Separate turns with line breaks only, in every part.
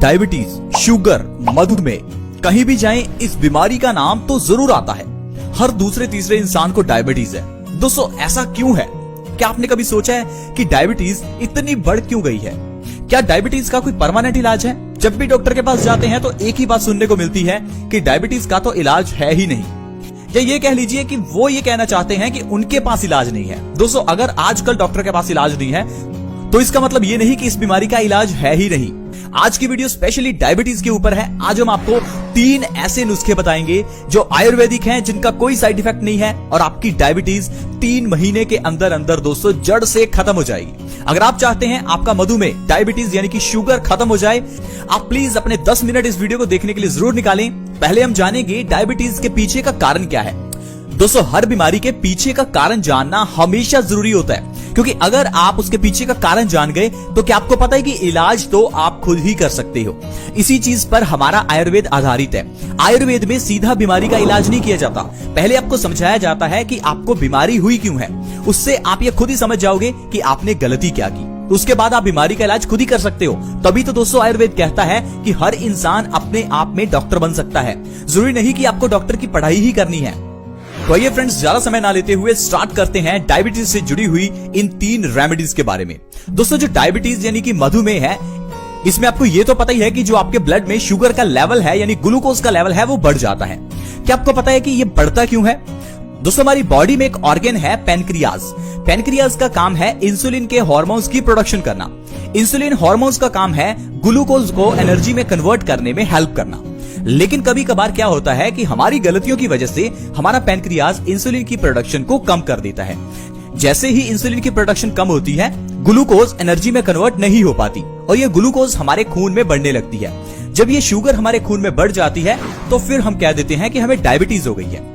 Diabetes, sugar, मधुमेह, कहीं भी जाएं इस बीमारी का नाम तो जरूर आता है। हर दूसरे तीसरे इंसान को डायबिटीज है। दोस्तों ऐसा क्यों है? क्या आपने कभी सोचा है कि डायबिटीज इतनी बढ़ क्यों गई है? क्या डायबिटीज का कोई परमानेंट इलाज है? जब भी डॉक्टर के पास जाते हैं तो एक ही बात सुनने को मिलती है कि डायबिटीज का तो इलाज है ही नहीं, या ये कह लीजिए कि वो ये कहना चाहते हैं कि उनके पास इलाज नहीं है। दोस्तों अगर आजकल डॉक्टर के पास इलाज नहीं है तो इसका मतलब ये नहीं कि इस बीमारी का इलाज है ही नहीं। आज की वीडियो स्पेशली डायबिटीज के ऊपर है। आज हम आपको 3 ऐसे नुस्खे बताएंगे जो आयुर्वेदिक हैं, जिनका कोई साइड इफेक्ट नहीं है और आपकी डायबिटीज 3 महीने के अंदर अंदर दोस्तों जड़ से खत्म हो जाएगी। अगर आप चाहते हैं आपका मधुमेह, डायबिटीज यानी कि शुगर खत्म हो जाए, आप प्लीज अपने 10 मिनट इस वीडियो को देखने के लिए जरूर निकालें। पहले हम जानेंगे डायबिटीज के पीछे का कारण क्या है। दोस्तों हर बीमारी के पीछे का कारण जानना हमेशा जरूरी होता है, क्योंकि अगर आप उसके पीछे का कारण जान गए तो क्या आपको पता है कि इलाज तो आप खुद ही कर सकते हो। इसी चीज पर हमारा आयुर्वेद आधारित है। आयुर्वेद में सीधा बीमारी का इलाज नहीं किया जाता। पहले आपको समझाया जाता है कि आपको बीमारी हुई क्यों है, उससे आप ये खुद ही समझ जाओगे कि आपने गलती क्या की। उसके बाद आप बीमारी का इलाज खुद ही कर सकते हो। तभी तो दोस्तों आयुर्वेद कहता है कि हर इंसान अपने आप में डॉक्टर बन सकता है। जरूरी नहीं कि आपको डॉक्टर की पढ़ाई ही करनी है। तो आइए फ्रेंड्स, ज्यादा समय ना लेते हुए स्टार्ट करते हैं डायबिटीज से जुड़ी हुई इन 3 रेमेडीज के बारे में। दोस्तों जो डायबिटीज यानी कि मधुमेह है, इसमें आपको ये तो पता ही है कि जो आपके ब्लड में शुगर का लेवल है यानी ग्लूकोज का लेवल है वो बढ़ जाता है। क्या आपको पता है कि ये बढ़ता क्यों है? दोस्तों हमारी बॉडी में एक ऑर्गन है पैनक्रियाज। पैनक्रियाज का काम है इंसुलिन के हार्मोन्स की प्रोडक्शन करना। इंसुलिन हार्मोन्स का काम है ग्लूकोज को एनर्जी में कन्वर्ट करने में हेल्प करना। लेकिन कभी कभार क्या होता है कि हमारी गलतियों की वजह से हमारा पैनक्रियाज इंसुलिन की प्रोडक्शन को कम कर देता है। जैसे ही इंसुलिन की प्रोडक्शन कम होती है, ग्लूकोज एनर्जी में कन्वर्ट नहीं हो पाती और ये ग्लूकोज हमारे खून में बढ़ने लगती है। जब ये शुगर हमारे खून में बढ़ जाती है तो फिर हम कह देते हैं कि हमें डायबिटीज हो गई है।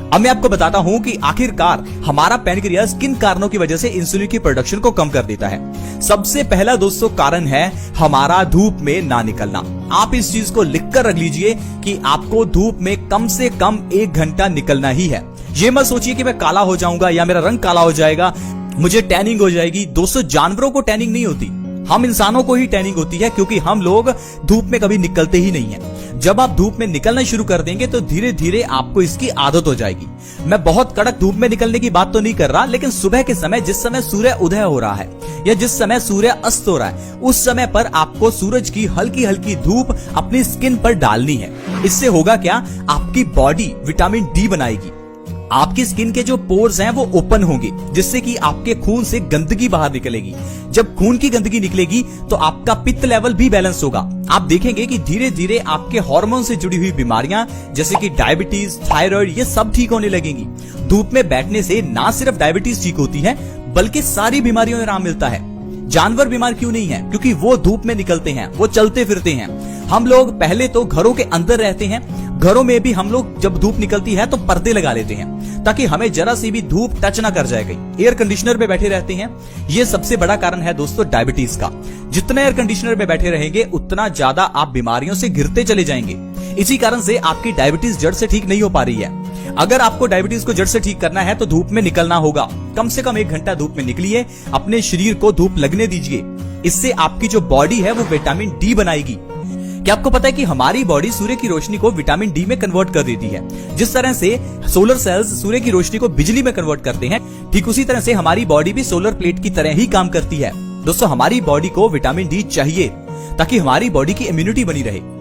अब मैं आपको बताता हूं कि आखिरकार हमारा पैनक्रियाज किन कारणों की वजह से इंसुलिन की प्रोडक्शन को कम कर देता है। सबसे पहला दोस्तों कारण है हमारा धूप में ना निकलना। आप इस चीज को लिखकर रख लीजिए कि आपको धूप में कम से कम 1 घंटा निकलना ही है। ये मत सोचिए कि मैं काला हो जाऊंगा या मेरा रंग काला हो जाएगा, मुझे टैनिंग हो जाएगी। दोस्तों जानवरों को टैनिंग नहीं होती, हम इंसानों को ही टैनिंग होती है, क्योंकि हम लोग धूप में कभी निकलते ही नहीं है। जब आप धूप में निकलना शुरू कर देंगे तो धीरे धीरे आपको इसकी आदत हो जाएगी। मैं बहुत कड़क धूप में निकलने की बात तो नहीं कर रहा, लेकिन सुबह के समय जिस समय सूर्य उदय हो रहा है या जिस समय सूर्य अस्त हो रहा है, उस समय पर आपको सूरज की हल्की हल्की धूप अपनी स्किन पर डालनी है। इससे होगा क्या, आपकी बॉडी विटामिन डी बनाएगी। आपकी स्किन के जो पोर्स हैं वो ओपन होंगे, जिससे कि आपके खून से गंदगी बाहर निकलेगी। जब खून की गंदगी निकलेगी तो आपका पित्त लेवल भी बैलेंस होगा। आप देखेंगे कि धीरे धीरे आपके हार्मोन से जुड़ी हुई बीमारियां जैसे कि डायबिटीज, थायराइड, ये सब ठीक होने लगेंगी। धूप में बैठने से ना सिर्फ डायबिटीज ठीक होती है बल्कि सारी बीमारियों में आराम मिलता है। जानवर बीमार क्यों नहीं है? क्योंकि वो धूप में निकलते हैं, वो चलते फिरते हैं। हम लोग पहले तो घरों के अंदर रहते हैं, घरों में भी हम लोग जब धूप निकलती है तो पर्दे लगा लेते हैं ताकि हमें जरा सी भी धूप टच ना कर जाए। एयर कंडीशनर पे बैठे रहते हैं। ये सबसे बड़ा कारण है दोस्तों डायबिटीज का। जितना एयर कंडीशनर पे बैठे रहेंगे उतना ज्यादा आप बीमारियों से घिरते चले जाएंगे। इसी कारण से आपकी डायबिटीज जड़ से ठीक नहीं हो पा रही है। अगर आपको डायबिटीज को जड़ से ठीक करना है तो धूप में निकलना होगा। कम से कम 1 घंटा धूप में निकलिए, अपने शरीर को धूप लगने दीजिए। इससे आपकी जो बॉडी है वो विटामिन डी बनाएगी। क्या आपको पता है कि हमारी बॉडी सूर्य की रोशनी को विटामिन डी में कन्वर्ट कर देती है? जिस तरह से सोलर सेल्स सूर्य की रोशनी को बिजली में कन्वर्ट करते हैं, ठीक उसी तरह से हमारी बॉडी भी सोलर प्लेट की तरह ही काम करती है। दोस्तों हमारी बॉडी को विटामिन डी चाहिए ताकि हमारी बॉडी की इम्यूनिटी बनी रहे।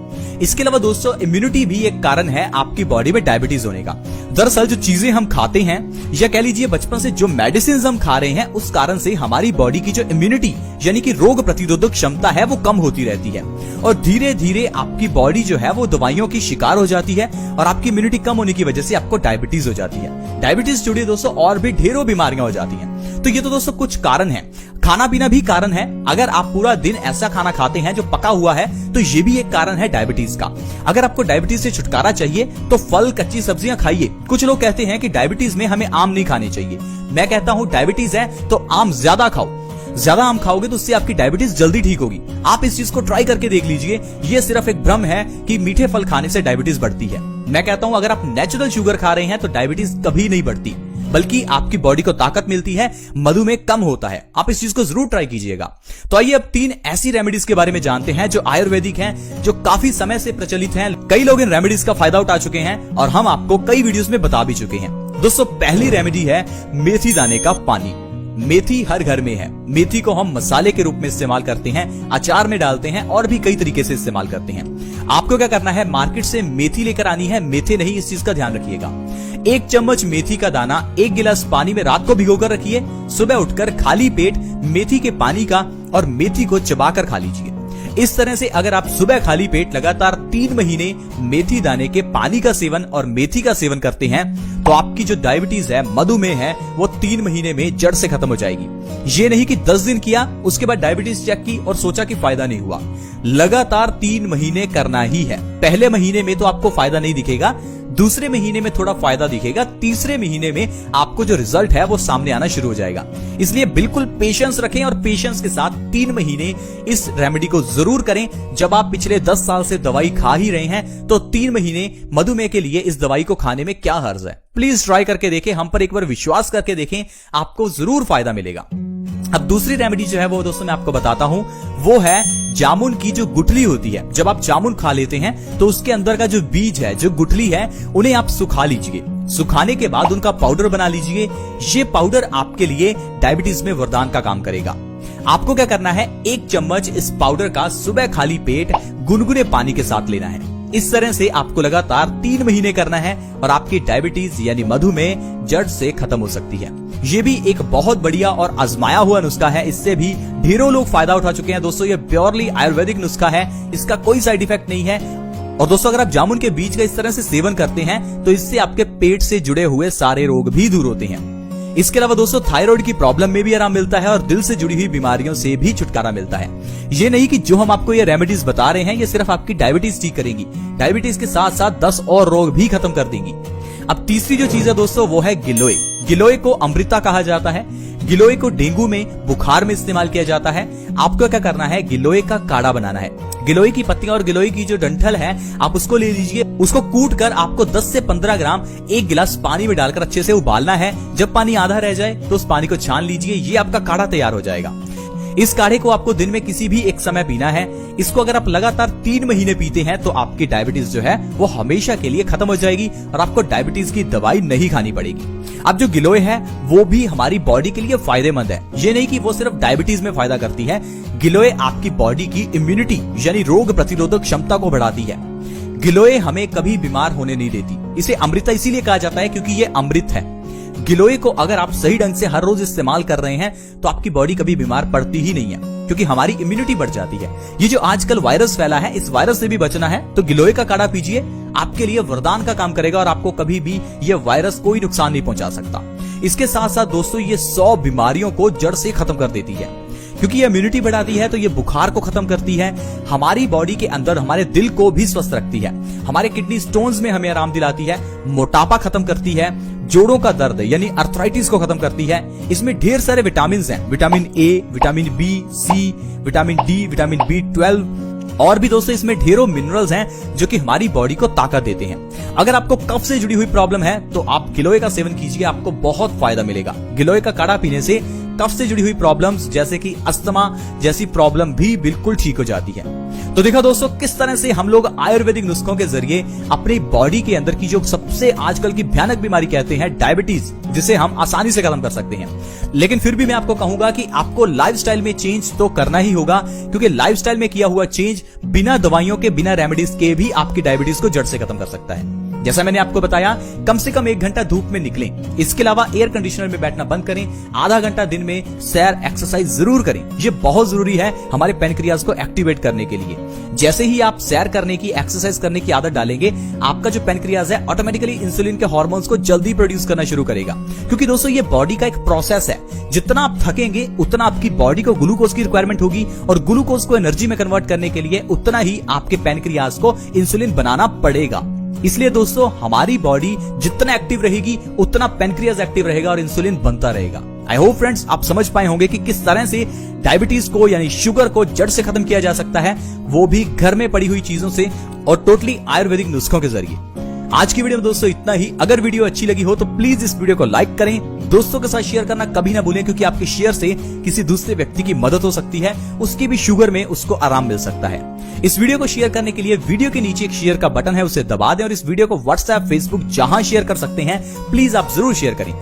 इसके अलावा दोस्तों इम्यूनिटी भी एक कारण है आपकी बॉडी में डायबिटीज होने का। दरअसल जो चीजें हम खाते हैं या कह लीजिए बचपन से जो मेडिसिन हम खा रहे हैं, उस कारण से हमारी बॉडी की जो इम्यूनिटी यानी कि रोग प्रतिरोधक क्षमता है वो कम होती रहती है और धीरे धीरे आपकी बॉडी जो है वो दवाइयों की शिकार हो जाती है और आपकी इम्यूनिटी कम होने की वजह से आपको डायबिटीज हो जाती है। डायबिटीज जुड़ी दोस्तों और भी ढेरों बीमारियां हो जाती हैं। तो ये तो दोस्तों कुछ कारण है। खाना पीना भी कारण है। अगर आप पूरा दिन ऐसा खाना खाते हैं जो पका हुआ है तो ये भी एक कारण है डायबिटीज का। अगर आपको डायबिटीज से छुटकारा चाहिए तो फल, कच्ची सब्जियां खाइए। कुछ लोग कहते हैं कि डायबिटीज में हमें आम नहीं खाने चाहिए। मैं कहता हूं डायबिटीज है तो आम ज्यादा खाओ। ज्यादा आम खाओगे तो उससे आपकी डायबिटीज जल्दी ठीक होगी। आप इस चीज को ट्राई करके देख लीजिए। ये सिर्फ एक भ्रम है कि मीठे फल खाने से डायबिटीज बढ़ती है। मैं कहता हूं अगर आप नेचुरल शुगर खा रहे हैं तो डायबिटीज कभी नहीं बढ़ती। बल्कि आपकी बॉडी को ताकत मिलती है, मधुमेह कम होता है। आप इस चीज को जरूर ट्राई कीजिएगा। तो आइए अब 3 ऐसी रेमेडीज के बारे में जानते हैं जो आयुर्वेदिक हैं, जो काफी समय से प्रचलित हैं। कई लोग इन रेमेडीज का फायदा उठा चुके हैं और हम आपको कई वीडियोस में बता भी चुके हैं। दोस्तों, पहली रेमेडी है मेथी दाने का पानी। मेथी हर घर में है। मेथी को हम मसाले के रूप में इस्तेमाल करते हैं, अचार में डालते हैं और भी कई तरीके से इस्तेमाल करते हैं। आपको क्या करना है, मार्केट से मेथी लेकर आनी है, मेथे नहीं, इस चीज का ध्यान रखिएगा। 1 चम्मच मेथी का दाना 1 गिलास पानी में रात को भिगोकर रखिए। सुबह उठकर खाली पेट मेथी के पानी का और मेथी को चबाकर खा लीजिए। इस तरह से अगर आप सुबह खाली पेट लगातार 3 महीने मेथी दाने के पानी का सेवन और मेथी का सेवन करते हैं तो आपकी जो डायबिटीज है, मधुमेह है, वो 3 महीने में जड़ से खत्म हो जाएगी। ये नहीं कि 10 दिन किया, उसके बाद डायबिटीज चेक की और सोचा कि फायदा नहीं हुआ। लगातार 3 महीने करना ही है। पहले महीने में तो आपको फायदा नहीं दिखेगा, दूसरे महीने में थोड़ा फायदा दिखेगा, तीसरे महीने में आपको जो रिजल्ट है वो सामने आना शुरू हो जाएगा। इसलिए बिल्कुल पेशेंस रखें और पेशेंस के साथ 3 महीने इस रेमेडी को जरूर करें। जब आप पिछले 10 साल से दवाई खा ही रहे हैं तो 3 महीने मधुमेह के लिए इस दवाई को खाने में क्या हर्ज है। प्लीज ट्राई करके देखें, हम पर एक बार विश्वास करके देखें, आपको जरूर फायदा मिलेगा। अब दूसरी रेमेडी जो है वो दोस्तों मैं आपको बताता हूं, वो है जामुन की जो गुठली होती है। जब आप जामुन खा लेते हैं तो उसके अंदर का जो बीज है, जो गुठली है, उन्हें आप सुखा लीजिए। सुखाने के बाद उनका पाउडर बना लीजिए। ये पाउडर आपके लिए डायबिटीज में वरदान का काम करेगा। आपको क्या करना है, 1 चम्मच इस पाउडर का सुबह खाली पेट गुनगुने पानी के साथ लेना है। इस तरह से आपको लगातार 3 महीने करना है और आपकी डायबिटीज यानी मधुमेह जड़ से खत्म हो सकती है। ये भी एक बहुत बढ़िया और आजमाया हुआ नुस्खा है। इससे भी ढेरों लोग फायदा उठा चुके हैं। दोस्तों, ये प्योरली आयुर्वेदिक नुस्खा है, इसका कोई साइड इफेक्ट नहीं है। और दोस्तों, अगर आप जामुन के बीज का इस तरह से सेवन करते हैं तो इससे आपके पेट से जुड़े हुए सारे रोग भी दूर होते हैं। इसके अलावा दोस्तों, थायराइड की प्रॉब्लम में भी आराम मिलता है और दिल से जुड़ी हुई बीमारियों से भी छुटकारा मिलता है। ये नहीं कि जो हम आपको ये रेमेडीज बता रहे हैं ये सिर्फ आपकी डायबिटीज ठीक करेंगी, डायबिटीज के साथ साथ 10 और रोग भी खत्म कर देंगी। अब तीसरी जो चीज है दोस्तों वो है गिलोय। गिलोय को अमृता कहा जाता है। गिलोय को डेंगू में, बुखार में इस्तेमाल किया जाता है। आपको क्या करना है, गिलोय का काढ़ा बनाना है। गिलोय की पत्तियां और गिलोय की जो डंठल है आप उसको ले लीजिए। उसको कूट कर आपको 10 से 15 ग्राम 1 गिलास पानी में डालकर अच्छे से उबालना है। जब पानी आधा रह जाए तो उस पानी को छान लीजिए। ये आपका काढ़ा तैयार हो जाएगा। इस काढ़े को आपको दिन में किसी भी एक समय पीना है। इसको अगर आप लगातार 3 महीने पीते हैं तो आपकी डायबिटीज जो है वो हमेशा के लिए खत्म हो जाएगी और आपको डायबिटीज की दवाई नहीं खानी पड़ेगी। अब जो गिलोय है वो भी हमारी बॉडी के लिए फायदेमंद है। ये नहीं कि वो सिर्फ डायबिटीज में फायदा करती है। गिलोय आपकी बॉडी की इम्यूनिटी यानी रोग प्रतिरोधक क्षमता को बढ़ाती है। गिलोय हमें कभी बीमार होने नहीं देती। इसे अमृता इसीलिए कहा जाता है क्योंकि ये अमृत है। गिलोय को अगर आप सही ढंग से हर रोज इस्तेमाल कर रहे हैं तो आपकी बॉडी कभी बीमार पड़ती ही नहीं है, क्योंकि हमारी इम्यूनिटी बढ़ जाती है। ये जो आजकल वायरस फैला है, इस वायरस से भी बचना है तो गिलोय का काढ़ा पीजिए। आपके लिए वरदान का काम करेगा और आपको कभी भी ये वायरस कोई नुकसान नहीं पहुंचा सकता। इसके साथ साथ दोस्तों ये 100 बीमारियों को जड़ से खत्म कर देती है। क्योंकि ये इम्यूनिटी बढ़ाती है तो ये बुखार को खत्म करती है। हमारी बॉडी के अंदर हमारे दिल को भी स्वस्थ रखती है। हमारे किडनी स्टोन्स में हमें आराम दिलाती है। मोटापा खत्म करती है। जोड़ों का दर्द यानी अर्थराइटिस को खत्म करती है। इसमें ढेर सारे विटामिन हैं, vitamin A, vitamin B, C, vitamin D, vitamin B12 और भी दोस्तों इसमें ढेरों मिनरल्स हैं जो कि हमारी बॉडी को ताकत देते हैं। अगर आपको कफ से जुड़ी हुई प्रॉब्लम है तो आप गिलोय का सेवन कीजिए, आपको बहुत फायदा मिलेगा। गिलोय का काढ़ा पीने से कफ से जुड़ी हुई प्रॉब्लम्स जैसे कि अस्थमा जैसी प्रॉब्लम भी बिल्कुल ठीक हो जाती है। तो देखा दोस्तों किस तरह से हम लोग आयुर्वेदिक नुस्खों के जरिए अपनी बॉडी के अंदर की जो सबसे आजकल की भयानक बीमारी कहते हैं डायबिटीज, जिसे हम आसानी से खत्म कर सकते हैं। लेकिन फिर भी मैं आपको कहूंगा कि आपको लाइफस्टाइल में चेंज तो करना ही होगा, क्योंकि लाइफस्टाइल में किया हुआ चेंज बिना दवाइयों के, बिना रेमेडीज के भी आपकी डायबिटीज को जड़ से खत्म कर सकता है। जैसा मैंने आपको बताया, कम से कम 1 घंटा धूप में निकलें। इसके अलावा एयर कंडीशनर में बैठना बंद करें। आधा घंटा दिन में सैर, एक्सरसाइज जरूर करें। ये बहुत जरूरी है हमारे पैनक्रियाज को एक्टिवेट करने के लिए। जैसे ही आप सैर करने की, एक्सरसाइज करने की आदत डालेंगे, आपका जो पैनक्रियाज है ऑटोमेटिकली इंसुलिन के हार्मोन्स को जल्दी प्रोड्यूस करना शुरू करेगा। क्योंकि दोस्तों ये बॉडी का एक प्रोसेस है। जितना आप थकेंगे उतना आपकी बॉडी को ग्लूकोज की रिक्वायरमेंट होगी और ग्लूकोज को एनर्जी में कन्वर्ट करने के लिए उतना ही आपके पैनक्रियाज को इंसुलिन बनाना पड़ेगा। इसलिए दोस्तों हमारी बॉडी जितना एक्टिव रहेगी उतना पैनक्रियाज एक्टिव रहेगा और इंसुलिन बनता रहेगा। आई होप फ्रेंड्स आप समझ पाए होंगे कि किस तरह से डायबिटीज को यानी शुगर को जड़ से खत्म किया जा सकता है, वो भी घर में पड़ी हुई चीजों से और टोटली आयुर्वेदिक नुस्खों के जरिए। आज की वीडियो में दोस्तों इतना ही। अगर वीडियो अच्छी लगी हो तो प्लीज इस वीडियो को लाइक करें, दोस्तों के साथ शेयर करना कभी ना भूलें, क्योंकि आपके शेयर से किसी दूसरे व्यक्ति की मदद हो सकती है, उसकी भी शुगर में उसको आराम मिल सकता है। इस वीडियो को शेयर करने के लिए वीडियो के नीचे एक शेयर का बटन है, उसे दबा दें और इस वीडियो को व्हाट्सएप, फेसबुक जहां शेयर कर सकते हैं प्लीज आप जरूर शेयर करें।